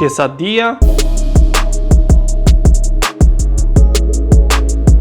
quesadilla.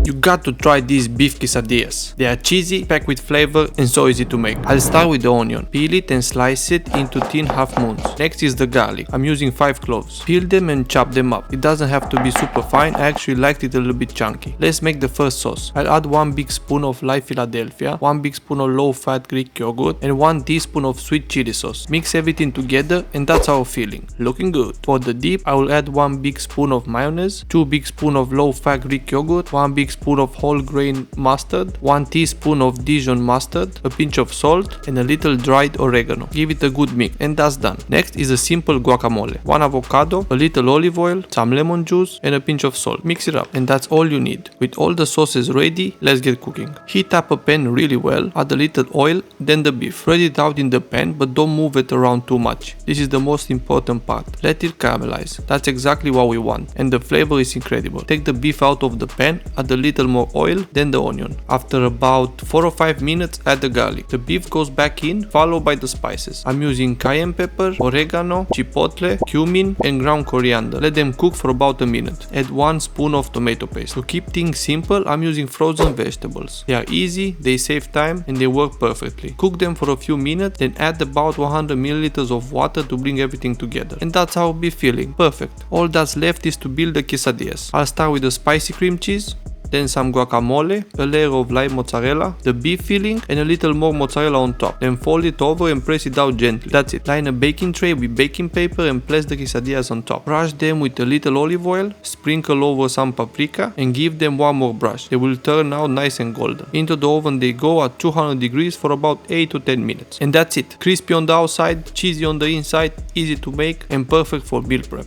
You got to try these beef quesadillas. They are cheesy, packed with flavor and so easy to make. I'll start with the onion. Peel it and slice it into thin half moons. Next is the garlic. I'm using 5 cloves. Peel them and chop them up. It doesn't have to be super fine, I actually liked it a little bit chunky. Let's make the first sauce. I'll add 1 big spoon of light Philadelphia, 1 big spoon of low-fat Greek yogurt and 1 teaspoon of sweet chili sauce. Mix everything together and that's our filling. Looking good. For the dip, I will add 1 big spoon of mayonnaise, 2 big spoon of low-fat Greek yogurt, 1 big spoon of whole grain mustard, 1 teaspoon of Dijon mustard, a pinch of salt and a little dried oregano. Give it a good mix and that's done. Next is a simple guacamole. 1 avocado, a little olive oil, some lemon juice and a pinch of salt. Mix it up and that's all you need. With all the sauces ready, let's get cooking. Heat up a pan really well, add a little oil, then the beef. Spread it out in the pan but don't move it around too much. This is the most important part. Let it caramelize. That's exactly what we want and the flavor is incredible. Take the beef out of the pan, add a little more oil, then the onion. After about 4 or 5 minutes, add the garlic. The beef goes back in, followed by the spices. I'm using cayenne pepper, oregano, chipotle, cumin and ground coriander. Let them cook for about a minute. Add 1 spoon of tomato paste. To keep things simple, I'm using frozen vegetables. They are easy, they save time and they work perfectly. Cook them for a few minutes, then add about 100 milliliters of water to bring everything together. And that's our beef filling. Perfect. All that's left is to build the quesadillas. I'll start with the spicy cream cheese, then some guacamole, a layer of light mozzarella, the beef filling and a little more mozzarella on top. Then fold it over and press it out gently. That's it. Line a baking tray with baking paper and place the quesadillas on top. Brush them with a little olive oil, sprinkle over some paprika and give them 1 more brush. They will turn out nice and golden. Into the oven they go at 200 degrees for about 8 to 10 minutes. And that's it. Crispy on the outside, cheesy on the inside, easy to make and perfect for meal prep.